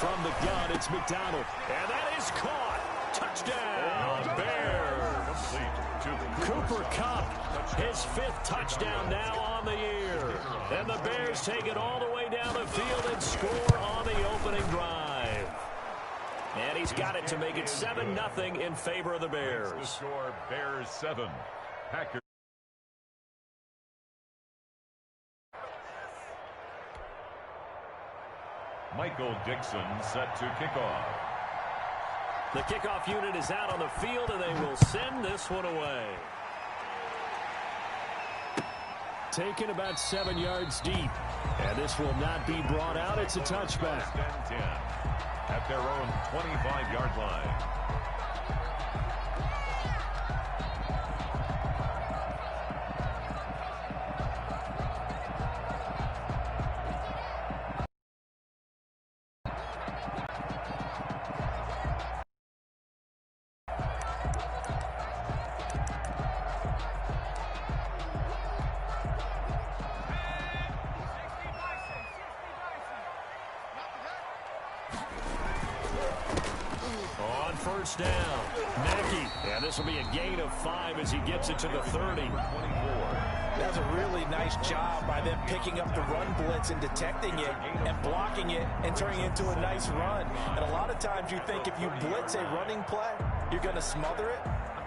from the gun, it's McDonald. And that is caught. Touchdown, Bears. Cooper Kupp, his 5th touchdown now on the year. And the Bears take it all the way down the field and score on the opening drive. And he's got it to make it 7-0 in favor of the Bears. The score, Bears 7, Packers. Michael Dixon set to kick off. The kickoff unit is out on the field, and they will send this one away. Taken about 7 yards deep. And this will not be brought out. It's a touchback. 10 at their own 25-yard line. First down. Mackey. And this will be a gain of 5 as he gets it to the 30. That's a really nice job by them picking up the run blitz and detecting it and blocking it and turning it into a nice run. And a lot of times you think if you blitz a running play, you're going to smother it.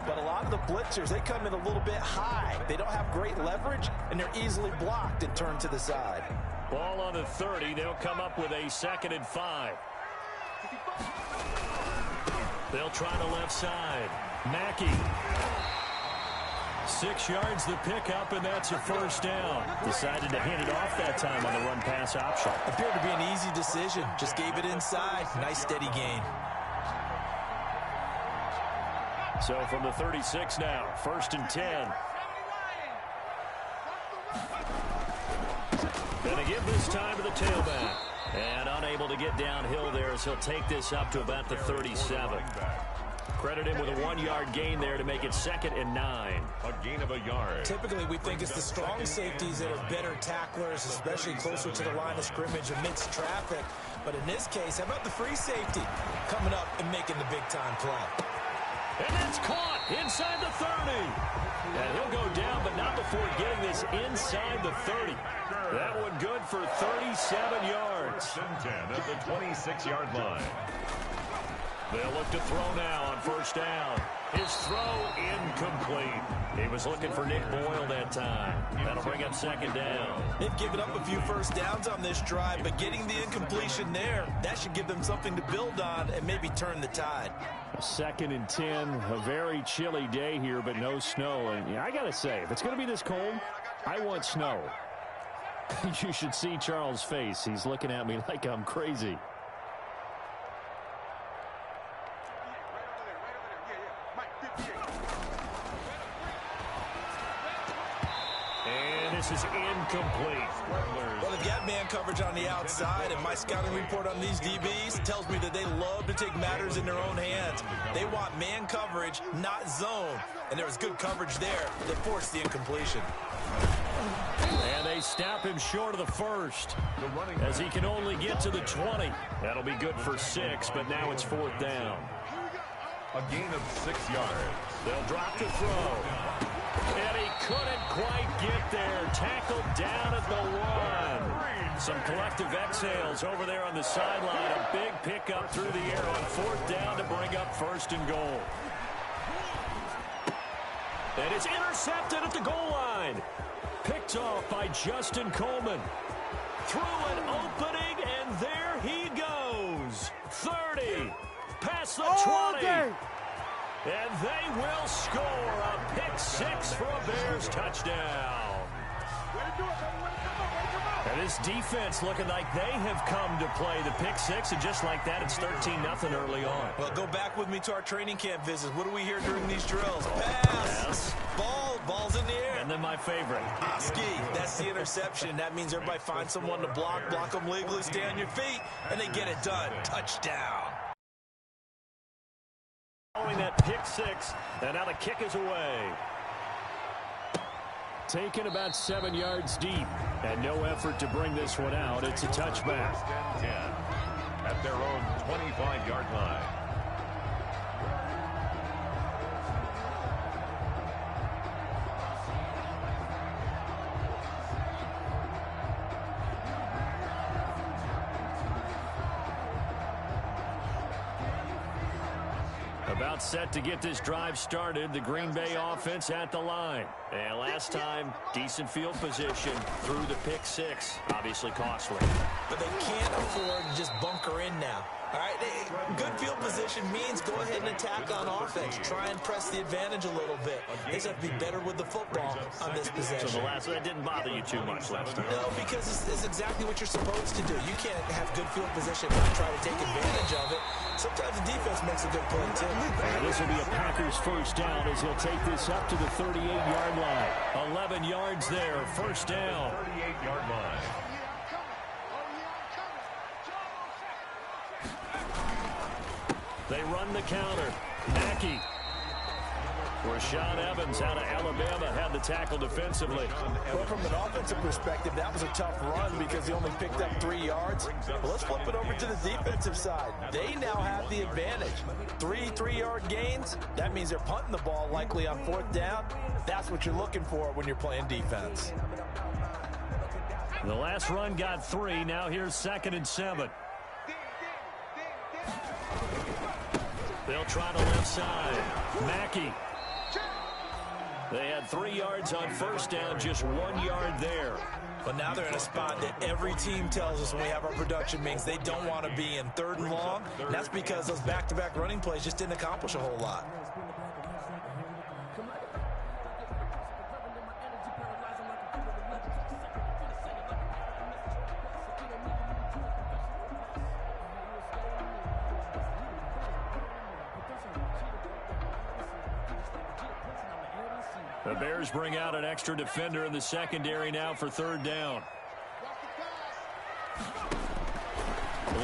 But a lot of the blitzers, they come in a little bit high. They don't have great leverage, and they're easily blocked and turned to the side. Ball on the 30. They'll come up with a 2nd and 5. They'll try the left side. Mackey. 6 yards the pickup, and that's a first down. Decided to hand it off that time on the run-pass option. Appeared to be an easy decision. Just gave it inside. Nice steady gain. So from the 36 now, 1st and 10. And they give this time to the tailback. And unable to get downhill there as he'll take this up to about the 37. Credit him with a 1-yard gain there to make it 2nd and 9. A gain of a yard. Typically, we think it's the strong safeties that are better tacklers, especially closer to the line of scrimmage amidst traffic. But in this case, how about the free safety coming up and making the big-time play? And that's caught inside the 30. And he'll go down, but not before getting this inside the 30. That one good for 37 yards. 10 at the 26-yard line. They'll look to throw now on 1st down. His throw incomplete. He was looking for Nick Boyle that time. That'll bring up 2nd down. They've given up a few first downs on this drive, but getting the incompletion there, that should give them something to build on and maybe turn the tide. 2nd and 10, a very chilly day here, but no snow. And yeah, I got to say, if it's going to be this cold, I want snow. You should see Charles' face. He's looking at me like I'm crazy. And this is incomplete. Well, they've got man coverage on the outside, and my scouting report on these DBs tells me that they love to take matters in their own hands. They want man coverage, not zone. And there was good coverage there that forced the incompletion. And they snap him short of the 1st as he can only get to the 20. That'll be good for 6, but now it's 4th down. A gain of 6 yards. They'll drop to throw. And he couldn't quite get there. Tackled down at the 1. Some collective exhales over there on the sideline. A big pickup through the air on 4th down to bring up 1st and goal. And it's intercepted at the goal line. Picked off by Justin Coleman. Through an opening, and there he goes. 30. Past the 20. And they will score a pick-6 for a Bears touchdown. And this defense looking like they have come to play the pick-6, and just like that, it's 13-0 early on. Well, go back with me to our training camp visits. What do we hear during these drills? Pass. Ball's in the air. And then my favorite. Ski. That's the interception. That means everybody finds someone to block them legally, stay on your feet, and they get it done. Touchdown. Following that pick-6, and now the kick is away. Taken about 7 yards deep, and no effort to bring this one out. It's a touchback. at their own 25-yard line. About set to get this drive started. The Green Bay offense at the line. And last time, decent field position through the pick six. Obviously costly. But they can't afford to just bunker in now. All right, good field position means go ahead and attack on offense. Try and press the advantage a little bit. They just have to be better with the football on this possession. So that didn't bother you too much last time? No, because it's exactly what you're supposed to do. You can't have good field position and not try to take advantage of it. Sometimes the defense makes a good play, too. This will be a Packers first down as he'll take this up to the 38-yard line. 11 yards there, first down. 38-yard line. They run the counter. Mackey. Rashaan Evans out of Alabama had the tackle defensively. Well, from an offensive perspective, that was a tough run because he only picked up 3 yards. Well, let's flip it over to the defensive side. They now have the advantage. 3-3-yard gains. That means they're punting the ball likely on fourth down. That's what you're looking for when you're playing defense. The last run got 3. Now here's 2nd and 7. They'll try to left side. Mackey. They had 3 yards on first down, just 1 yard there. But now they're in a spot that every team tells us when we have our production means they don't want to be in 3rd and long. And that's because those back-to-back running plays just didn't accomplish a whole lot. The Bears bring out an extra defender in the secondary now for 3rd down.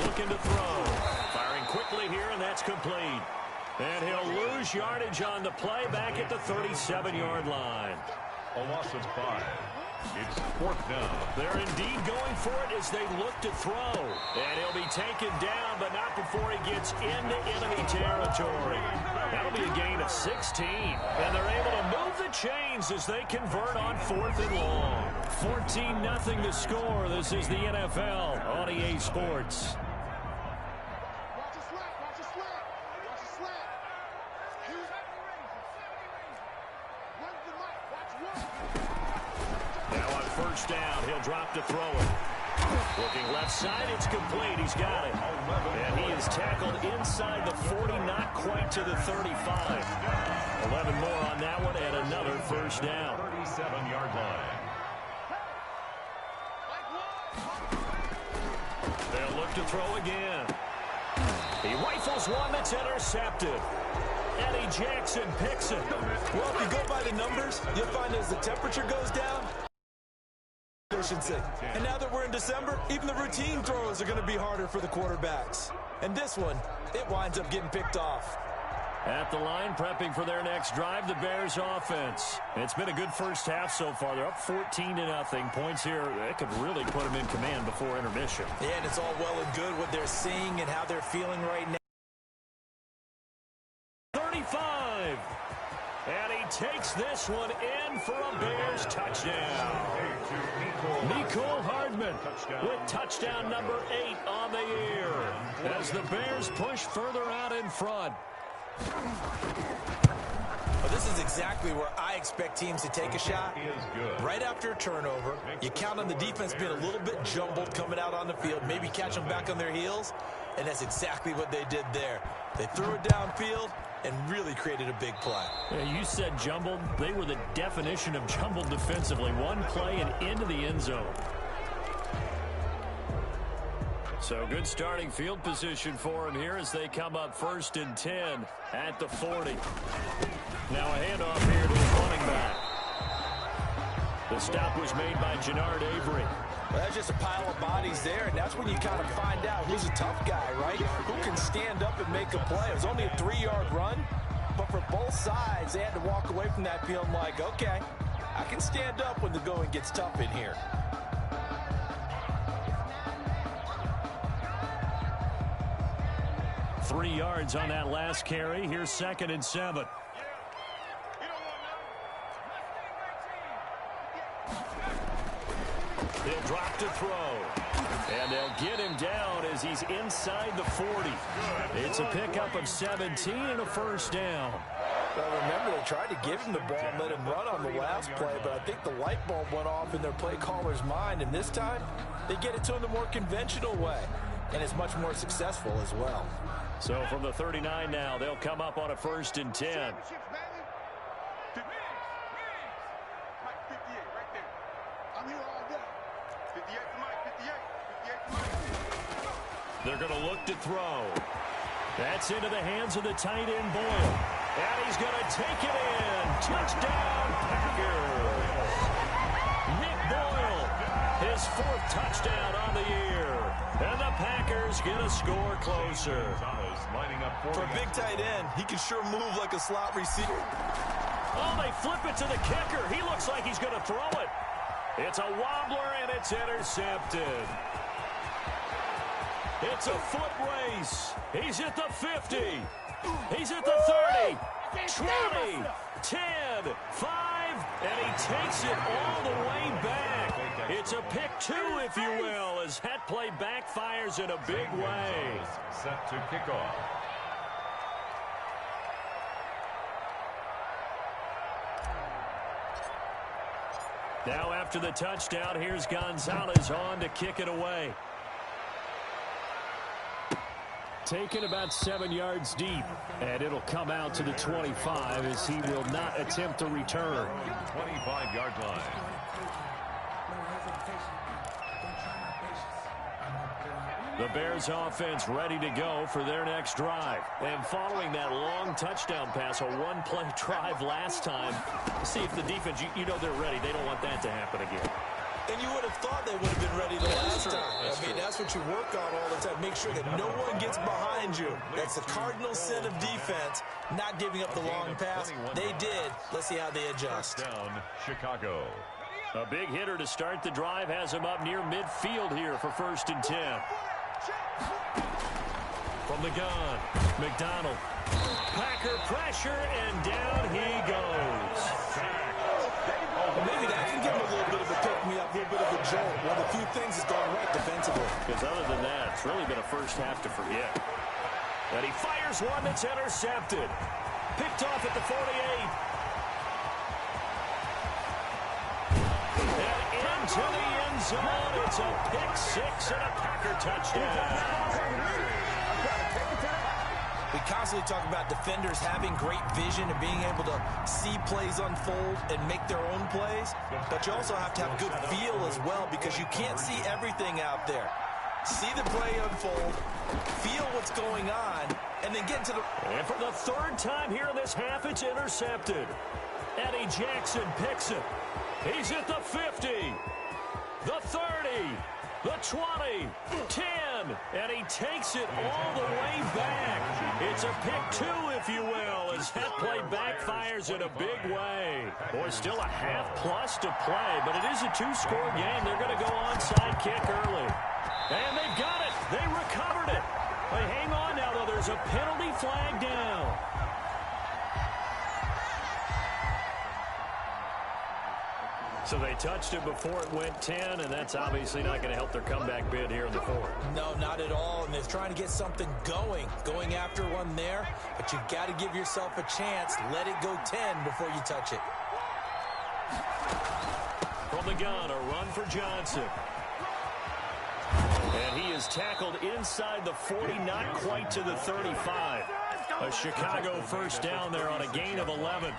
Looking to throw. Firing quickly here, and that's complete. And he'll lose yardage on the play back at the 37-yard line. A loss of 5. It's 4th down. They're indeed going for it as they look to throw. And he'll be taken down, but not before he gets into enemy territory. That'll be a gain of 16. And they're able to move the chains as they convert on 4th and long. 14-0 to score. This is the NFL on EA Sports. First down, he'll drop to throw it. Looking left side, it's complete. He's got it. And he is tackled inside the 40, not quite to the 35. 11 more on that one, and another first down. 37-yard line. They'll look to throw again. He rifles one that's intercepted. Eddie Jackson picks it. Well, if you go by the numbers, you'll find as the temperature goes down, and now that we're in December, even the routine throws are going to be harder for the quarterbacks. And this one, it winds up getting picked off. At the line, prepping for their next drive, the Bears offense. It's been a good first half so far. They're up 14-0. Points here, that could really put them in command before intermission. Yeah, and it's all well and good what they're seeing and how they're feeling right now. 35. And he takes this one in for a Bears touchdown. Mecole Hardman with touchdown number 8 on the year as the Bears push further out in front. Well, this is exactly where I expect teams to take a shot. Right after a turnover, you count on the defense being a little bit jumbled coming out on the field, maybe catch them back on their heels, and that's exactly what they did there. They threw it downfield and really created a big play. Yeah, you said jumbled. They were the definition of jumbled defensively. One play and into the end zone. So good starting field position for him here as they come up 1st and 10 at the 40. Now a handoff here to the running back. The stop was made by Jannard Avery. Well, that's just a pile of bodies there, and that's when you kind of find out who's a tough guy, right? Who can stand up and make a play. It was only a 3-yard run, but for both sides, they had to walk away from that feeling like, okay, I can stand up when the going gets tough in here. 3 yards on that last carry. Here's 2nd and 7. He'll drop to throw. And they'll get him down as he's inside the 40. It's a pickup of 17 and a first down. Well, remember, they tried to give him the ball and let him run on the last play, but I think the light bulb went off in their play caller's mind, and this time they get it to him the more conventional way, and it's much more successful as well. So from the 39 now, they'll come up on a 1st and 10. They're going to look to throw. That's into the hands of the tight end, Boyle. And he's going to take it in. Touchdown, Packers. Nick Boyle, his 4th touchdown on the year. And the Packers get a score closer. For a big tight end, he can sure move like a slot receiver. Oh, they flip it to the kicker. He looks like he's going to throw it. It's a wobbler, and it's intercepted. It's a foot race. He's at the 50. He's at the 30, 20, 10, 5, and he takes it all the way back. It's a pick 2, if you will, as that play backfires in a big way. Set to kickoff. Now after the touchdown, here's Gonzalez on to kick it away. Taken about 7 yards deep, and it'll come out to the 25 as he will not attempt to return. 25-yard line. The Bears offense ready to go for their next drive. And following that long touchdown pass, a one-play drive last time, see if the defense, you know they're ready. They don't want that to happen again. And you would have thought they would have been ready the last time. I mean, that's what you work on all the time. Make sure that no one gets behind you. That's the cardinal sin of defense, not giving up the long pass. They did. Let's see how they adjust. Down, Chicago. A big hitter to start the drive has him up near midfield here for 1st and 10. From the gun, McDonald. Packer pressure, and down he goes. Maybe that can give him a little bit of a pick-me-up, a little bit of a jolt. One of the few things that's gone right defensively. Because other than that, it's really been a first half to forget. And he fires one that's intercepted. Picked off at the 48. And into the end zone. It's a pick 6 and a Packer touchdown. We constantly talk about defenders having great vision and being able to see plays unfold and make their own plays. But you also have to have good feel as well, because you can't see everything out there. See the play unfold, feel what's going on, and then get into the... And for the 3rd time here in this half, it's intercepted. Eddie Jackson picks it. He's at the 50, the 30, the 20, 10, and he takes it all the way back. It's a pick 2, if you will, as that play backfires in a big way. Boy, still a half-plus to play, but it is a 2-score game. They're going to go onside kick early. And they've got it. They recovered it. But hang on now, though. There's a penalty flag down. So they touched it before it went 10, and that's obviously not going to help their comeback bid here in the 4th. No, not at all, and they're trying to get something going after one there, but you got to give yourself a chance. Let it go 10 before you touch it. From the gun, a run for Johnson. And he is tackled inside the 40, not quite to the 35. A Chicago first down there on a gain of 11.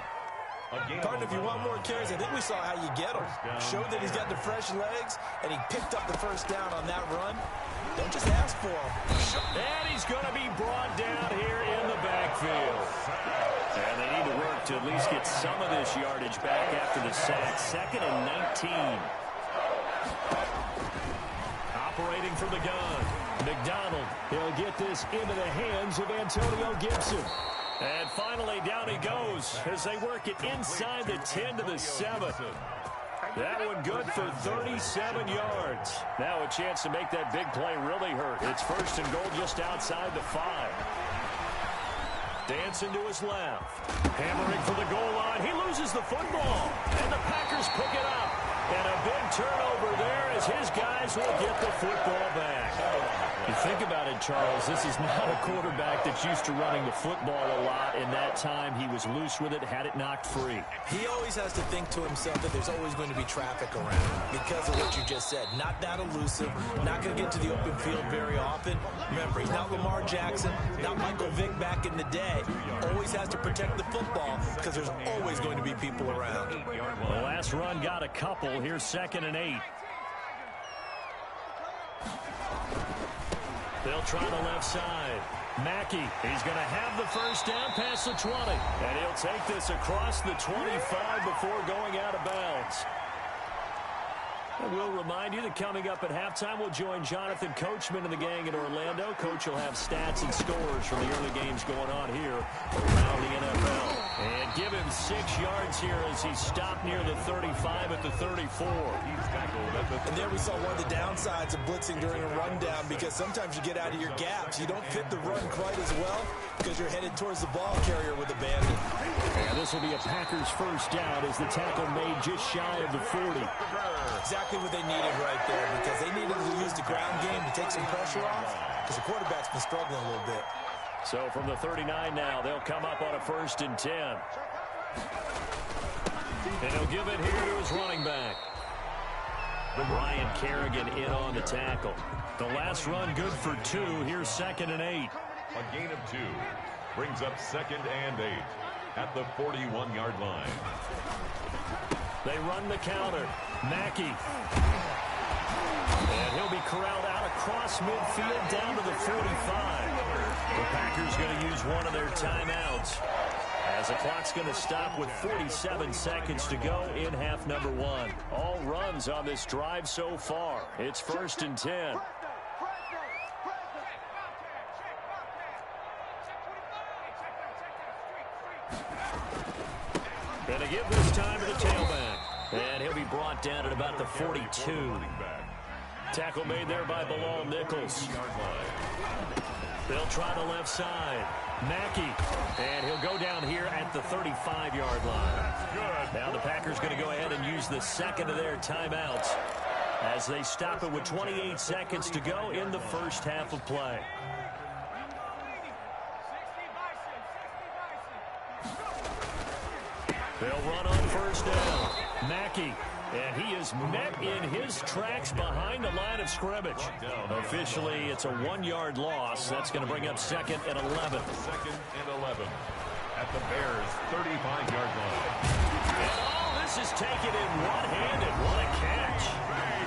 Partner, if you want more carries, I think we saw how you get him. Showed that he's got the fresh legs, and he picked up the first down on that run. Don't just ask for him. And he's going to be brought down here in the backfield. And they need to work to at least get some of this yardage back after the sack. 2nd and 19. Operating from the gun, McDonald. He'll get this into the hands of Antonio Gibson. And finally, down he goes as they work it inside the 10 to the 7. That one good for 37 yards. Now a chance to make that big play really hurt. It's 1st and goal just outside the 5. Dancing to his left. Hammering for the goal line. He loses the football. And the Packers pick it up. And a big turnover there as his guys will get the football back. You think about it, Charles, this is not a quarterback that's used to running the football a lot. In that time, he was loose with it, had it knocked free. He always has to think to himself that there's always going to be traffic around because of what you just said. Not that elusive, not going to get to the open field very often. Remember, he's not Lamar Jackson, not Michael Vick back in the day. Always has to protect the football because there's always going to be people around. The last run got a couple. Here's 2nd and 8. They'll try the left side. Mackey, he's going to have the first down past the 20. And he'll take this across the 25 before going out of bounds. And we'll remind you that coming up at halftime, we'll join Jonathan Coachman and the gang in Orlando. Coach will have stats and scores from the early games going on here around the NFL. And give him 6 yards here as he's stopped near the 35 at the 34. And there we saw one of the downsides of blitzing during a rundown because sometimes you get out of your gaps. You don't fit the run quite as well because you're headed towards the ball carrier with a bandit. And this will be a Packers first down as the tackle made just shy of the 40. Exactly what they needed right there because they needed to use the ground game to take some pressure off because the quarterback's been struggling a little bit. So from the 39 now, they'll come up on a 1st and 10. And he'll give it here to his running back. Ryan Kerrigan in on the tackle. The last run good for 2. Here's 2nd and 8. A gain of 2 brings up 2nd and 8 at the 41-yard line. They run the counter. Mackey. And he'll be corralled out across midfield down to the 45. The Packers going to use one of their timeouts as the clock's going to stop with 47 seconds to go in half number 1. All runs on this drive so far. It's 1st and 10. Going to give this time to the tailback. And he'll be brought down at about the 42. Tackle made there by Bilal Nichols. They'll try the left side. Mackey. And he'll go down here at the 35-yard line. Now the Packers going to go ahead and use the second of their timeouts as they stop it with 28 seconds to go in the first half of play. They'll run on first down. Mackey. And he is met in his tracks behind the line of scrimmage. Officially, it's a 1-yard loss. That's going to bring up 2nd and 11. 2nd and 11 at the Bears' 35-yard line. And all this is taken in one-handed. What a catch.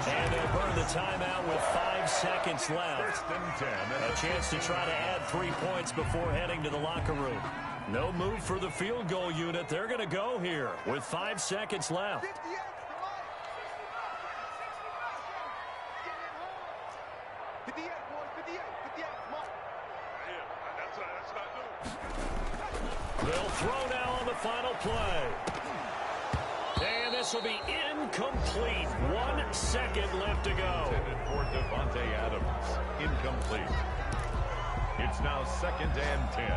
And they'll burn the timeout with 5 seconds left. 1st and 10. A chance to try to add 3 points before heading to the locker room. No move for the field goal unit. They're going to go here with 5 seconds left. They'll throw now on the final play. And this will be incomplete. 1 second left to go. For Devontae Adams. Incomplete. It's now 2nd and 10.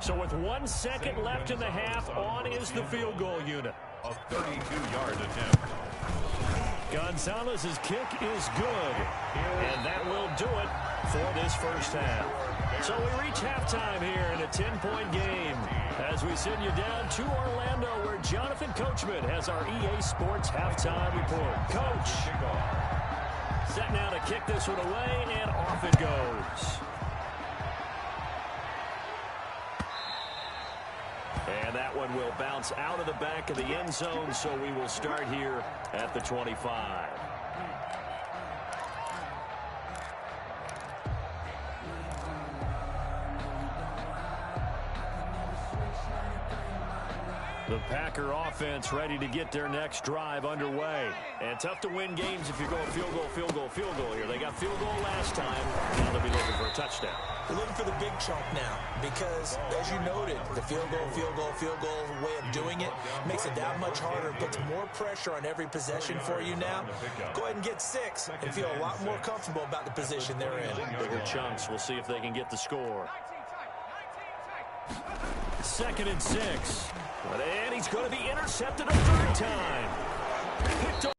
So with 1 second left in the half, on is the field goal unit. A 32-yard attempt. Gonzalez's kick is good. And that will do it for this first half. So we reach halftime here in a 10-point game as we send you down to Orlando where Jonathan Coachman has our EA Sports halftime report. Coach, set now to kick this one away, and off it goes. And that one will bounce out of the back of the end zone, so we will start here at the 25. The Packer offense ready to get their next drive underway. And tough to win games if you're going field goal here. They got field goal last time. Now they'll be looking for a touchdown. They're looking for the big chunk now because, as you noted, the field goal way of doing it makes it that much harder, puts more pressure on every possession for you now. Go ahead and get 6 and feel a lot more comfortable about the position they're in. Bigger chunks. We'll see if they can get the score. 2nd and 6. And he's going to be intercepted a 3rd time. Picked up.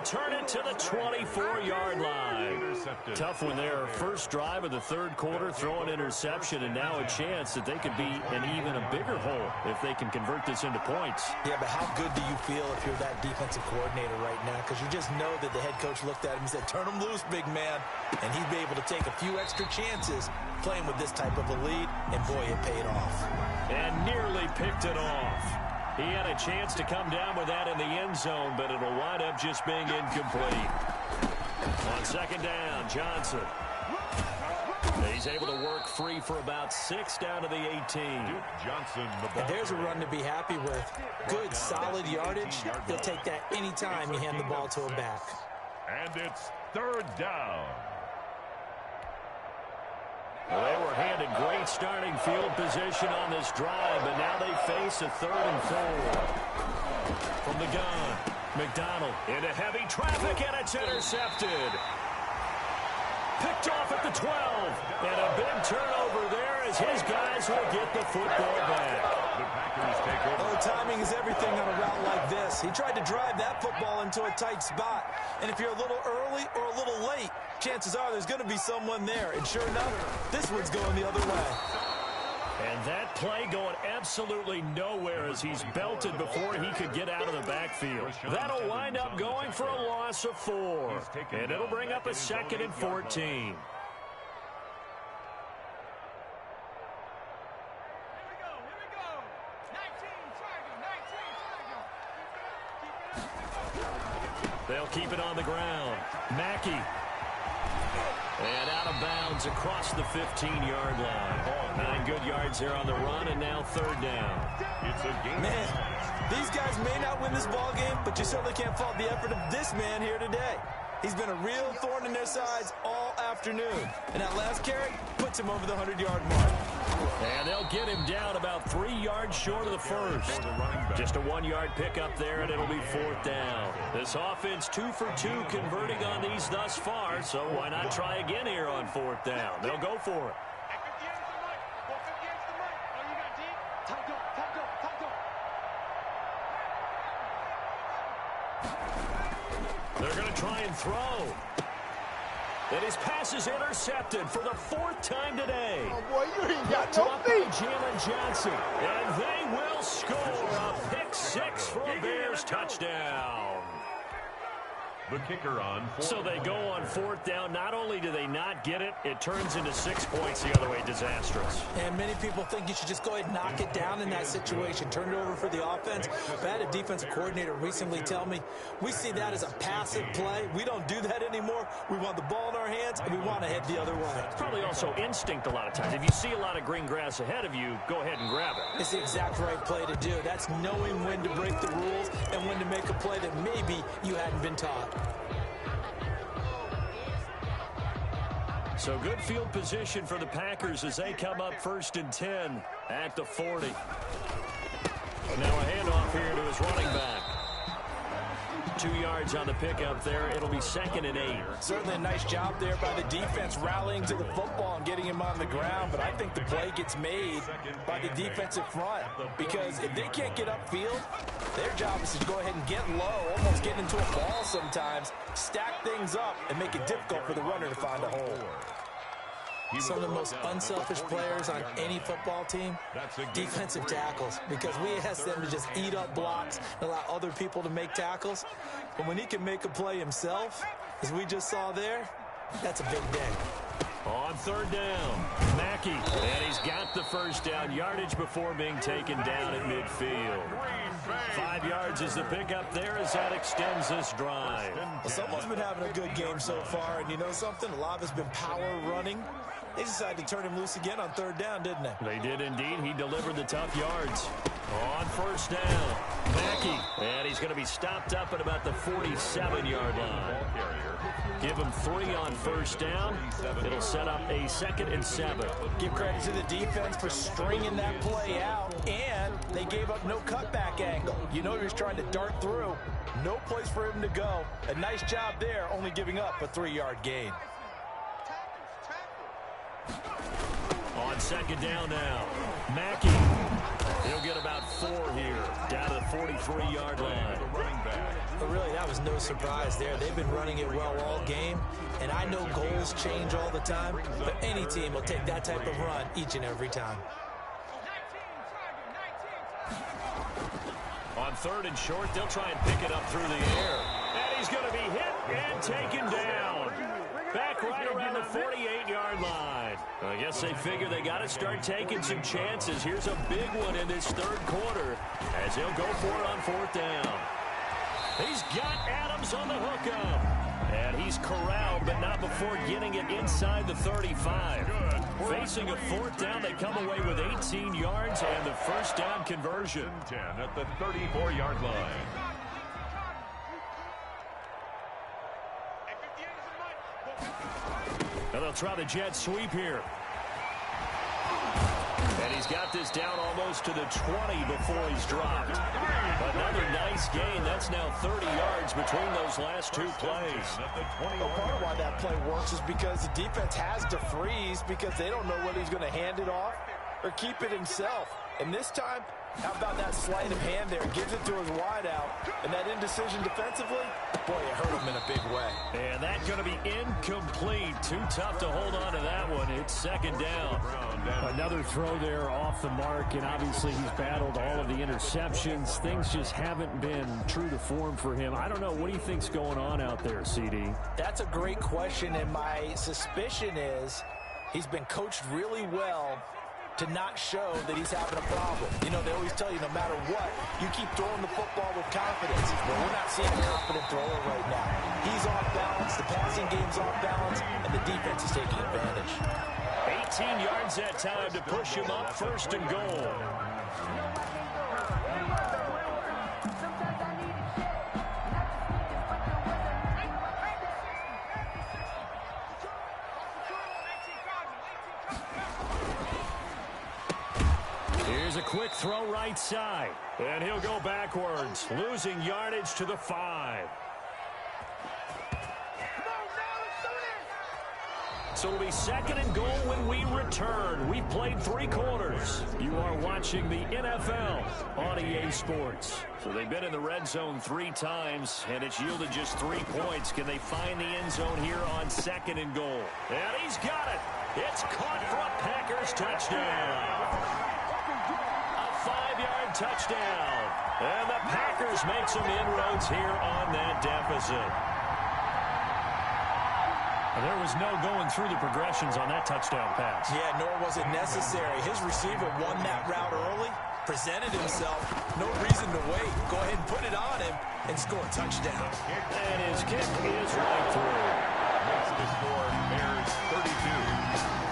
Turn it to the 24-yard line. Tough one there. First drive of the 3rd quarter, throw an interception, and now a chance that they could be in even a bigger hole if they can convert this into points. Yeah, but how good do you feel if you're that defensive coordinator right now? Because you just know that the head coach looked at him and said, turn him loose, big man. And he'd be able to take a few extra chances playing with this type of a lead, and boy, it paid off. And nearly picked it off. He had a chance to come down with that in the end zone, but it'll wind up just being incomplete. On 2nd down, Johnson. He's able to work free for about 6 down to the 18. Johnson, and there's a run to be happy with. Good, solid yardage. He'll take that anytime you hand the ball to him back. And it's 3rd down. Well, they were handed great starting field position on this drive, but now they face a 3rd and 4. From the gun, McDonald into heavy traffic, and it's intercepted. Picked off at the 12, and a big turnover there as his guys will get the football back. The Packers take over. Oh, timing is everything on a route like this. He tried to drive that football into a tight spot, and if you're a little early or a little late, chances are there's going to be someone there. And sure enough, this one's going the other way. And that play going absolutely nowhere as he's belted before he could get out of the backfield. That'll wind up going for a loss of 4. And it'll bring up a 2nd and 14. They'll keep it on the ground. Mackey. And out of bounds across the 15-yard line. 9 good yards there on the run, and now 3rd down. It's a game. Man, these guys may not win this ball game, but you certainly can't fault the effort of this man here today. He's been a real thorn in their sides all afternoon. And that last carry puts him over the 100-yard mark. And they'll get him down about 3 yards short of the first. Just a 1-yard pickup there, and it'll be 4th down. This offense 2 for 2 converting on these thus far, so why not try again here on 4th down? They'll go for it. They're going to try and throw. And his pass is intercepted for the 4th time today. Oh, boy, you ain't got no feet. Jalen Johnson. And they will score a pick 6 for a Bears touchdown. The kicker on 4th. So they go on 4th down. Not only do they not get it, it turns into 6 points the other way. Disastrous. And many people think you should just go ahead and knock it down in that situation. Turn it over for the offense. But I had a defensive coordinator recently tell me, we see that as a passive play. We don't do that anymore. We want the ball in our hands, and we want to head the other way. Probably also instinct a lot of times. If you see a lot of green grass ahead of you, go ahead and grab it. It's the exact right play to do. That's knowing when to break the rules and when to make a play that maybe you hadn't been taught. So good field position for the Packers as they come up 1st and 10 at the 40. Now a handoff here to his running back. 2 yards on the pickup there. It'll be 2nd and 8. Certainly a nice job there by the defense rallying to the football and getting him on the ground, but I think the play gets made by the defensive front because if they can't get upfield, their job is to go ahead and get low, almost get into a ball sometimes, stack things up, and make it difficult for the runner to find a hole. Some of the most unselfish players on any football team, defensive tackles, because we ask them to just eat up blocks and allow other people to make tackles. But when he can make a play himself, as we just saw there, that's a big day. On 3rd down, Mackey, and he's got the 1st down. Yardage before being taken down at midfield. 5 yards is the pickup there as that extends this drive. Well, someone's been having a good game so far, and you know something? A lot of it's been power running. They decided to turn him loose again on third down, didn't they? They did indeed. He delivered the tough yards. On first down, Mackey. And he's going to be stopped up at about the 47-yard line. Give him 3 on first down. It'll set up a 2nd and 7. Give credit to the defense for stringing that play out, and they gave up no cutback angle. You know he was trying to dart through. No place for him to go. A nice job there, only giving up a 3-yard gain. On 2nd down now, Mackey. He'll get about 4 here, down to the 43-yard line. But really, that was no surprise there. They've been running it well all game, and I know goals change all the time, but any team will take that type of run each and every time. On 3rd and short, they'll try and pick it up through the air. And he's going to be hit and taken down. Back right around the 48-yard line. I guess they figure they got to start taking some chances. Here's a big one in this 3rd quarter as he'll go for it on 4th down. He's got Adams on the hookup. And he's corralled, but not before getting it inside the 35. Facing a 4th down, they come away with 18 yards and the first down conversion. 10 at the 34-yard line. Now they'll try the jet sweep here. And he's got this down almost to the 20 before he's dropped. Another nice gain. That's now 30 yards between those last 2 plays. Well, part of why that play works is because the defense has to freeze because they don't know whether he's going to hand it off or keep it himself. And this time, how about that sleight of hand there? Gives it to his wideout. And that indecision defensively, boy, it hurt him in a big way. And that's going to be incomplete. Too tough to hold on to that one. It's 2nd down. Another throw there off the mark, and obviously he's battled all of the interceptions. Things just haven't been true to form for him. I don't know. What do you think's going on out there, CD? That's a great question, and my suspicion is he's been coached really well to not show that he's having a problem. You know, they always tell you no matter what, you keep throwing the football with confidence. Well, we're not seeing a confident thrower right now. He's off balance, the passing game's off balance, and the defense is taking advantage. 18 yards that time to push him up 1st and goal. Here's a quick throw right side. And he'll go backwards, losing yardage to the 5. So it'll be 2nd and goal when we return. We've played 3 quarters. You are watching the NFL on EA Sports. So they've been in the red zone 3 times, and it's yielded just 3 points. Can they find the end zone here on 2nd and goal? And he's got it. It's caught for a Packers touchdown. A 5-yard touchdown. And the Packers make some inroads here on that deficit. There was no going through the progressions on that touchdown pass. Yeah, nor was it necessary. His receiver won that route early, presented himself. No reason to wait. Go ahead and put it on him and score a touchdown. And his kick is right through. Makes the score Bears 32.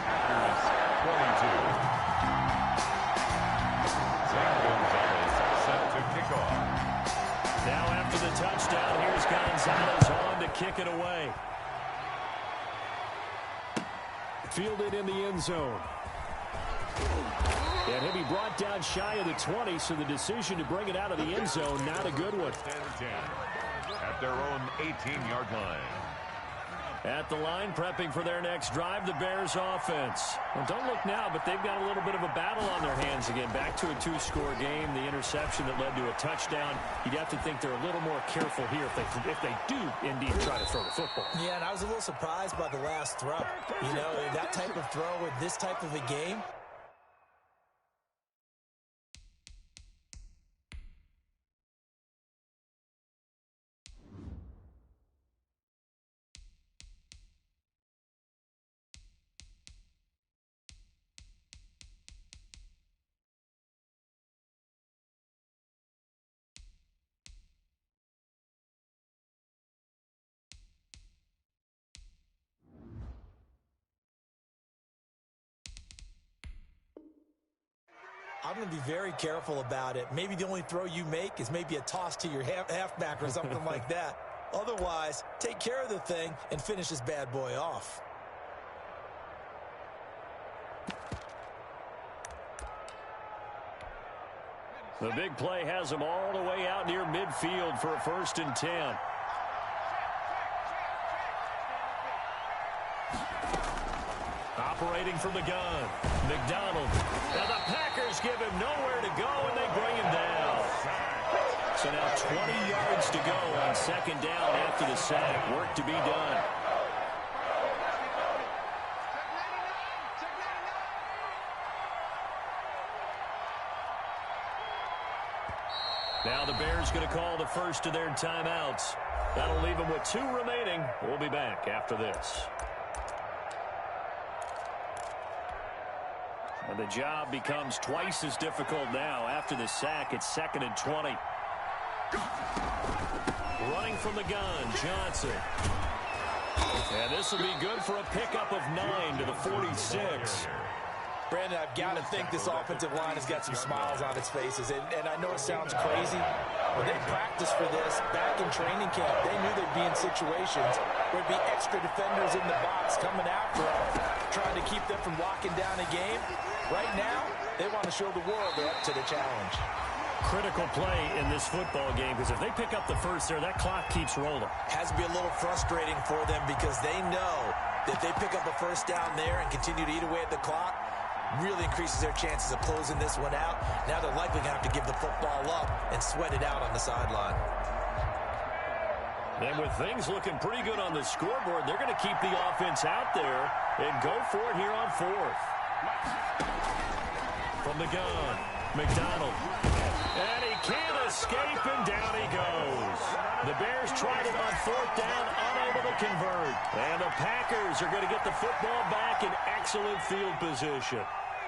Packers 22. Zach Gonzalez set to kick off. Now after the touchdown, here's Gonzalez on to kick it away. Fielded in the end zone. And he'll be brought down shy of the 20, so the decision to bring it out of the end zone, not a good one. At their own 18-yard line. At the line, prepping for their next drive, the Bears offense. Well, don't look now, but they've got a little bit of a battle on their hands again. Back to a 2-score game, the interception that led to a touchdown. You'd have to think they're a little more careful here if they do indeed try to throw the football. Yeah, and I was a little surprised by the last throw. You know, that type of throw with this type of a game, I'm going to be very careful about it. Maybe the only throw you make is maybe a toss to your halfback or something like that. Otherwise, take care of the thing and finish this bad boy off. The big play has him all the way out near midfield for a 1st and 10. Operating from the gun, McDonald. Now the Packers give him nowhere to go, and they bring him down. So now 20 yards to go on 2nd down after the sack. Work to be done. Now the Bears going to call the first of their timeouts. That'll leave them with 2 remaining. We'll be back after this. And the job becomes twice as difficult now. After the sack, it's 2nd and 20. Running from the gun, Johnson. And this will be good for a pickup of 9 to the 46. Brandon, I've got to think this offensive line has got some smiles on its faces. And I know it sounds crazy, but they practiced for this back in training camp. They knew they'd be in situations where there'd be extra defenders in the box coming after them, trying to keep them from locking down a game. Right now, they want to show the world they're up to the challenge. Critical play in this football game, because if they pick up the first there, that clock keeps rolling. Has to be a little frustrating for them because they know that if they pick up a first down there and continue to eat away at the clock, really increases their chances of closing this one out. Now they're likely going to have to give the football up and sweat it out on the sideline. And with things looking pretty good on the scoreboard, they're going to keep the offense out there and go for it here on 4th. From the gun, McDonald. And he can't escape, and down he goes. The Bears tried it on 4th down, unable to convert. And the Packers are going to get the football back in excellent field position.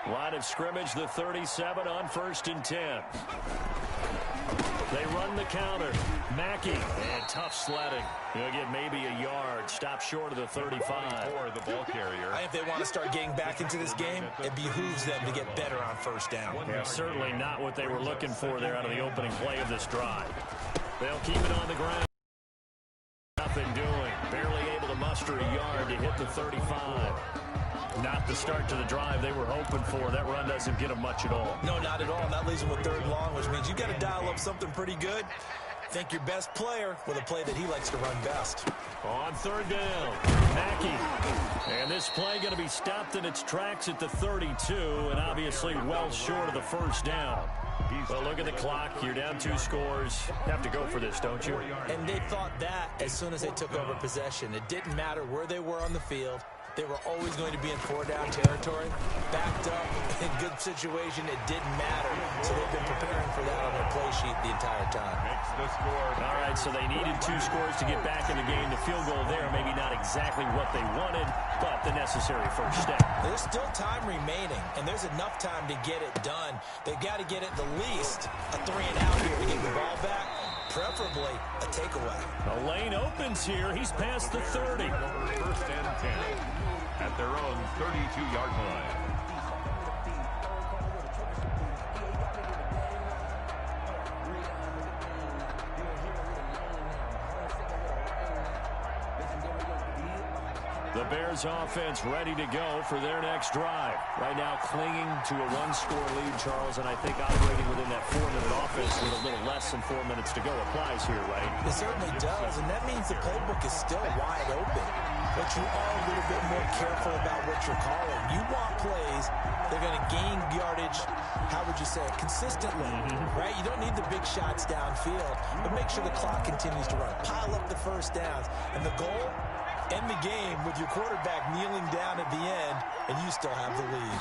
Line of scrimmage, the 37 on 1st and 10. They run the counter. Mackey, and tough sledding. He'll get maybe a yard. Stop short of the 35. Or the ball carrier. If they want to start getting back into this game, it behooves them to get better on 1st down. Yeah, certainly not what they were looking for there out of the opening play of this drive. They'll keep it on the ground. Nothing doing. Barely able to muster a yard to hit the 35. Not the start to the drive they were hoping for. That run doesn't get them much at all. No, not at all. And that leaves them with 3rd and long, which means you got to dial up something pretty good. Think your best player with a play that he likes to run best. On 3rd down, Mackey. And this play going to be stopped in its tracks at the 32, and obviously well short of the 1st down. Well, look at the clock. You're down 2 scores. Have to go for this, don't you? And they thought that as soon as they took over possession. It didn't matter where they were on the field. They were always going to be in 4-down territory. Backed up, in good situation, it didn't matter. So they've been preparing for that on their play sheet the entire time. Makes the score. All right, so they needed 2 scores to get back in the game. The field goal there, maybe not exactly what they wanted, but the necessary first step. There's still time remaining, and there's enough time to get it done. They've got to get at the least a 3-and-out here to get the ball back, preferably a takeaway. A lane opens here. He's past the 30. 1st and 10 at their own 32-yard line. The Bears offense ready to go for their next drive. Right now clinging to a 1-score lead, Charles, and I think operating within that 4-minute offense with a little less than 4 minutes to go applies here, right? It certainly does, and that means the playbook is still wide open. But you are a little bit more careful about what you're calling. You want plays, they're going to gain yardage, how would you say it, consistently, right? You don't need the big shots downfield, but make sure the clock continues to run. Pile up the first downs, and the goal, end the game with your quarterback kneeling down at the end, and you still have the lead.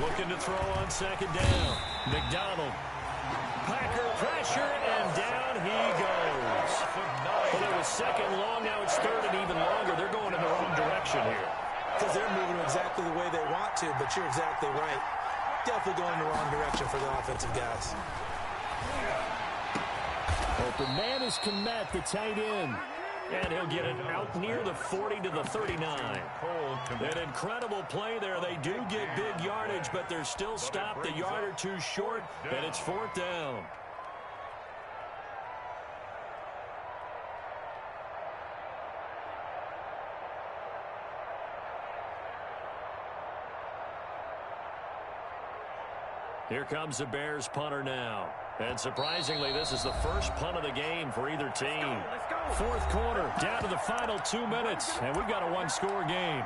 Looking to throw on 2nd down. McDonald. Packer pressure, and down he goes. Well, it was 2nd long, now it's 3rd and even longer. They're going in the wrong direction here. Because they're moving exactly the way they want to, but you're exactly right. Definitely going in the wrong direction for the offensive guys. Open man is Kmet, the tight end. And he'll get it out near the 40 to the 39. Cole An incredible play there. They do get big yardage, but they're still stopped a yard or two short, and it's 4th down. Here comes the Bears punter now. And surprisingly, this is the first punt of the game for either team. 4th quarter, down to the final 2 minutes, and we've got a one-score game.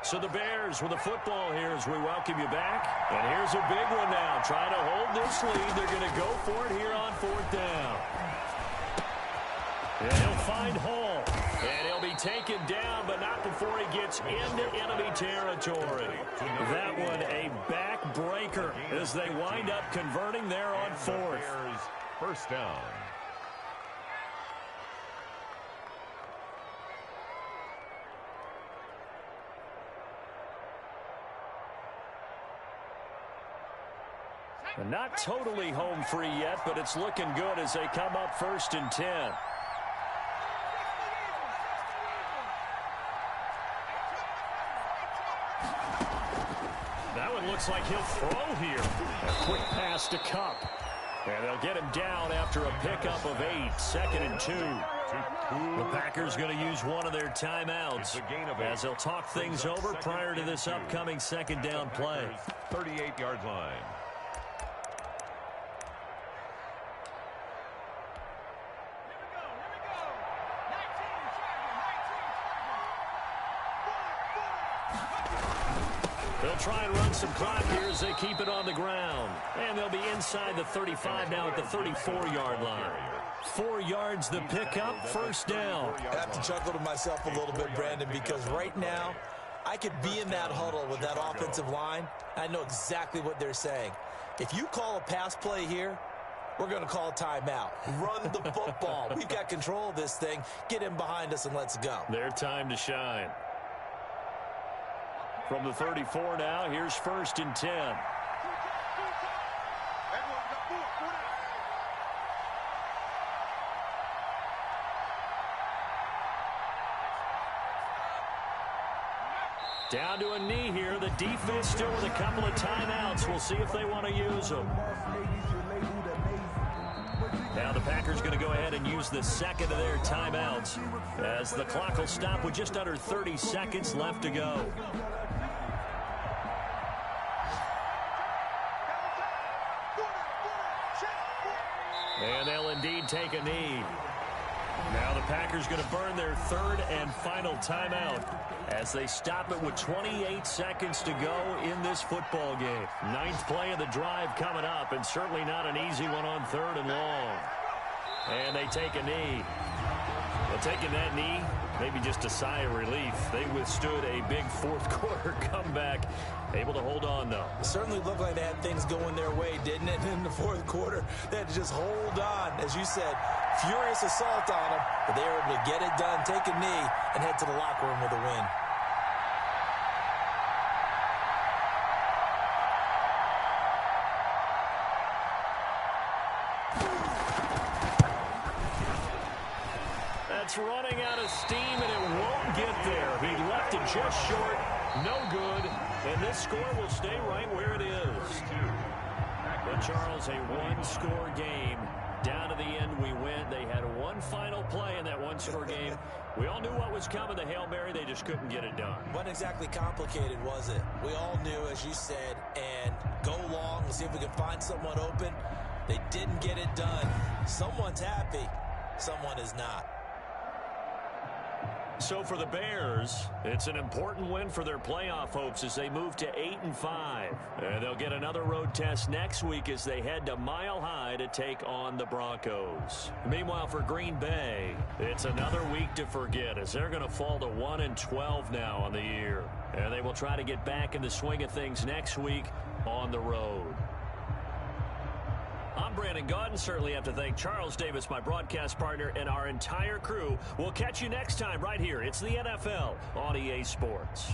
So the Bears with the football here as we welcome you back. And here's a big one now. Trying to hold this lead. They're going to go for it here on 4th down. And he'll find Hall. And he'll be taken down, but not before he gets into enemy territory. That one a backbreaker as they wind up converting there on 4th. First down. Not totally home free yet, but it's looking good as they come up 1st and 10. That one looks like he'll throw here. A quick pass to Cup. And they'll get him down after a pickup of 8, 2nd and 2. The Packers going to use one of their timeouts as they'll talk things over prior to this upcoming 2nd down play. 38-yard line. They'll try and run some clock here as they keep it on the ground. And they'll be inside the 35 now at the 34-yard line. 4 yards the pickup, 1st down. I have to chuckle to myself a little bit, Brandon, because right now I could be in that huddle with that offensive line. I know exactly what they're saying. If you call a pass play here, we're going to call a timeout. Run the football. We've got control of this thing. Get in behind us and let's go. Their time to shine. From the 34 now, here's 1st and 10. Down to a knee here. The defense still with a couple of timeouts. We'll see if they want to use them. Now the Packers going to go ahead and use the 2nd of their timeouts as the clock will stop with just under 30 seconds left to go. And they'll indeed take a knee. Now the Packers going to burn their 3rd and final timeout as they stop it with 28 seconds to go in this football game. 9th play of the drive coming up, and certainly not an easy one on 3rd and long. And they take a knee. Well, taking that knee, maybe just a sigh of relief. They withstood a big 4th quarter comeback. Able to hold on, though. It certainly looked like they had things going their way, didn't it? In the 4th quarter, they had to just hold on. As you said, furious assault on them, but they were able to get it done, take a knee, and head to the locker room with a win. That's running out of steam, and it won't get there. He left it just short. No good. And this score will stay right where it is. But Charles, a one-score game. Down to the end we went. They had one final play in that one-score game. We all knew what was coming, the Hail Mary. They just couldn't get it done. Wasn't exactly complicated, was it? We all knew, as you said, and go long and see if we can find someone open. They didn't get it done. Someone's happy. Someone is not. So for the Bears, it's an important win for their playoff hopes as they move to 8-5. And they'll get another road test next week as they head to Mile High to take on the Broncos. Meanwhile, for Green Bay, it's another week to forget as they're going to fall to 1-12 now on the year. And they will try to get back in the swing of things next week on the road. Brandon Gaudin. Certainly have to thank Charles Davis, my broadcast partner, and our entire crew. We'll catch you next time right here. It's the NFL on EA Sports.